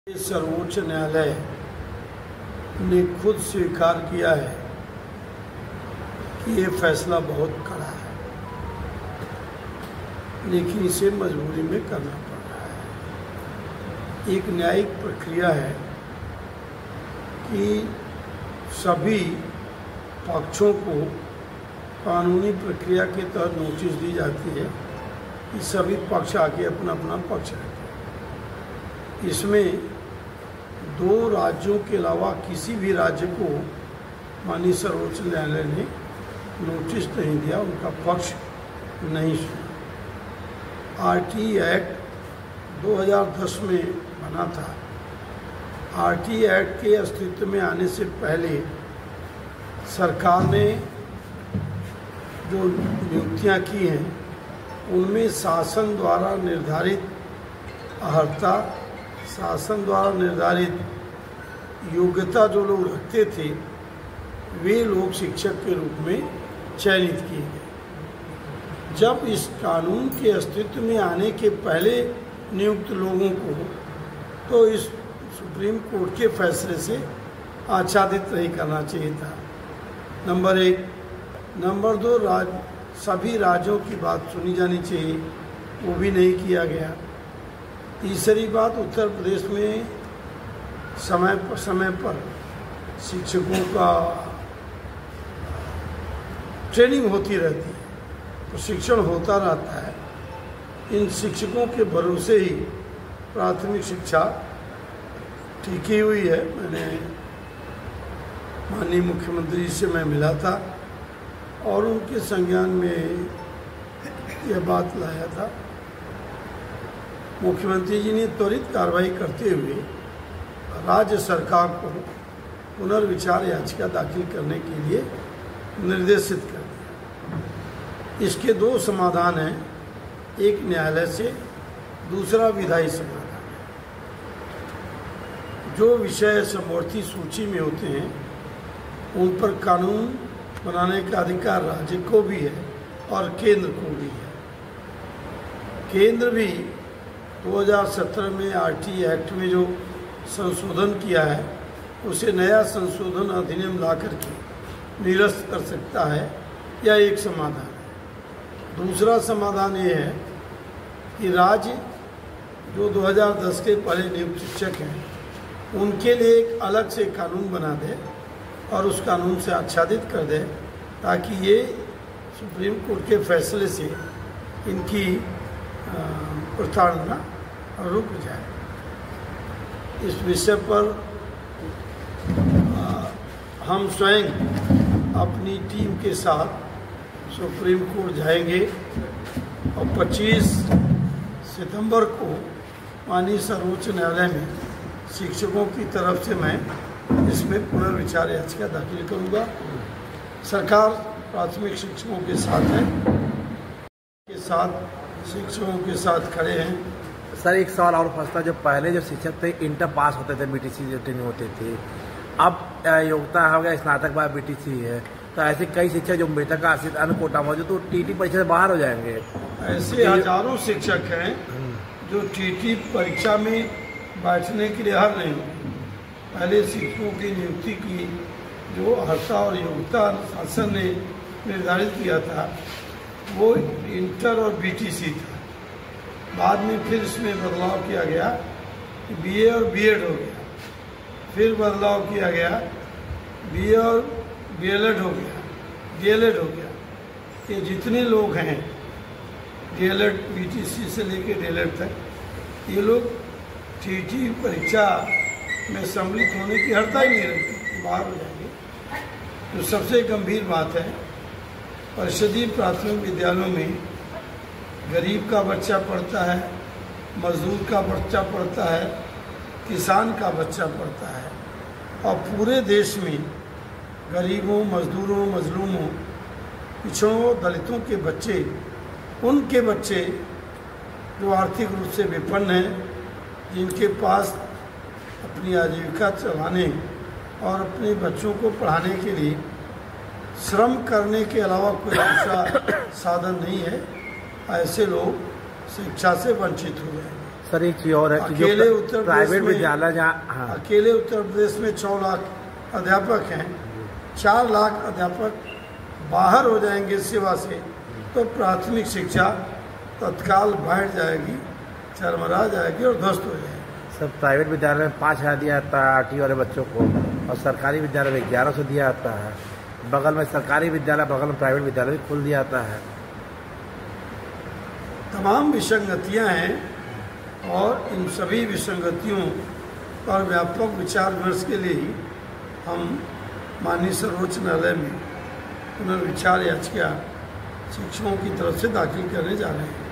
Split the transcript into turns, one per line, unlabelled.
सर्वोच्च न्यायालय ने खुद स्वीकार किया है कि ये फैसला बहुत कड़ा है, लेकिन इसे मजबूरी में करना पड़ रहा है। एक न्यायिक प्रक्रिया है कि सभी पक्षों को कानूनी प्रक्रिया के तहत नोटिस दी जाती है कि सभी पक्ष आके अपना अपना पक्ष रखें। इसमें दो राज्यों के अलावा किसी भी राज्य को माननीय सर्वोच्च न्यायालय ने नोटिस नहीं दिया, उनका पक्ष नहीं सुना। आरटी एक्ट 2010 में बना था। आरटी एक्ट के अस्तित्व में आने से पहले सरकार ने जो नियुक्तियां की हैं उनमें शासन द्वारा निर्धारित अर्हता, शासन द्वारा निर्धारित योग्यता जो लोग रखते थे वे लोग शिक्षक के रूप में चयनित किए गए। जब इस कानून के अस्तित्व में आने के पहले नियुक्त लोगों को तो इस सुप्रीम कोर्ट के फैसले से आच्छादित नहीं करना चाहिए था, नंबर एक। नंबर दो, सभी राज्यों की बात सुनी जानी चाहिए, वो भी नहीं किया गया। तीसरी बात, उत्तर प्रदेश में समय पर शिक्षकों का ट्रेनिंग होती रहती है, प्रशिक्षण होता रहता है। इन शिक्षकों के भरोसे ही प्राथमिक शिक्षा टिकी हुई है। मैंने माननीय मुख्यमंत्री से मैं मिला था और उनके संज्ञान में यह बात लाया था। मुख्यमंत्री जी ने त्वरित कार्रवाई करते हुए राज्य सरकार को पुनर्विचार याचिका दाखिल करने के लिए निर्देशित कर दिया। इसके दो समाधान हैं, एक न्यायालय से, दूसरा विधायी समाधान। जो विषय समवर्ती सूची में होते हैं उन पर कानून बनाने का अधिकार राज्य को भी है और केंद्र को भी है। केंद्र भी 2017 में आरटी एक्ट में जो संशोधन किया है उसे नया संशोधन अधिनियम ला करके निरस्त कर सकता है, यह एक समाधान है। दूसरा समाधान ये है कि राज्य जो 2010 के पहले नियुक्त शिक्षक हैं उनके लिए एक अलग से कानून बना दे और उस कानून से आच्छादित कर दे ताकि ये सुप्रीम कोर्ट के फैसले से इनकी प्रताड़ना रुक जाए। इस विषय पर हम स्वयं अपनी टीम के साथ सुप्रीम कोर्ट जाएंगे और 25 सितंबर को माननीय सर्वोच्च न्यायालय में शिक्षकों की तरफ से मैं इसमें पुनर्विचार याचिका दाखिल करूंगा। सरकार प्राथमिक शिक्षकों के साथ है, शिक्षकों के साथ खड़े हैं।
सर, एक सवाल और फंसता, जो पहले जो शिक्षक थे इंटर पास होते थे, बीटीसी जो ट्रेनिंग होते थे, अब योग्यता हो गया स्नातक बाद बीटीसी है, तो ऐसे कई शिक्षक जो बेटा का आश्रित अन्य कोटा मौजूद तो टीटी परीक्षा से बाहर हो जाएंगे।
ऐसे हजारों शिक्षक हैं जो टीटी परीक्षा में बैठने के लिए हर नहीं होते। पहले शिक्षकों की नियुक्ति की जो अर्हता और योग्यता शासन ने निर्धारित किया था वो इंटर और बीटीसी था। बाद में फिर इसमें बदलाव किया गया, बीए और बीएड हो गया। फिर बदलाव किया गया, बीए और बीएलएड हो गया, डीएलएड हो गया। ये जितने लोग हैं डीएलएड, बीटीसी से लेकर डीएलएड तक, ये लोग टीटी परीक्षा में सम्मिलित होने की हरता ही नहीं रहती, बाहर हो जाएंगे। तो सबसे गंभीर बात है, परिषदीय प्राथमिक विद्यालयों में गरीब का बच्चा पढ़ता है, मजदूर का बच्चा पढ़ता है, किसान का बच्चा पढ़ता है और पूरे देश में गरीबों, मजदूरों, मजलूमों, पिछड़ों, दलितों के बच्चे, उनके बच्चे जो आर्थिक रूप से विपन्न हैं, जिनके पास अपनी आजीविका चलाने और अपने बच्चों को पढ़ाने के लिए श्रम करने के अलावा कोई दूसरा साधन नहीं है, ऐसे लोग शिक्षा से वंचित हो गए।
सर एक चीज और है कि
अकेले
जो
उत्तर
प्राइवेट
प्रदेश में
विद्यालय जहाँ, हाँ
अकेले उत्तर प्रदेश में 6 लाख अध्यापक हैं, 4 लाख अध्यापक बाहर हो जाएंगे सेवा से, तो प्राथमिक शिक्षा तत्काल बैठ जाएगी, चरमरा जाएगी और ध्वस्त हो जाएगी।
सब प्राइवेट विद्यालय में 5,000 दिया जाता है RT वाले बच्चों को, और सरकारी विद्यालय में 1100 दिया जाता है। बगल में सरकारी विद्यालय, बगल में प्राइवेट विद्यालय भी खोल दिया जाता है।
तमाम विसंगतियां हैं और इन सभी विसंगतियों पर व्यापक विचार विमर्श के लिए ही हम माननीय सर्वोच्च न्यायालय में पुनर्विचार याचिका शिक्षकों की तरफ से दाखिल करने जा रहे हैं।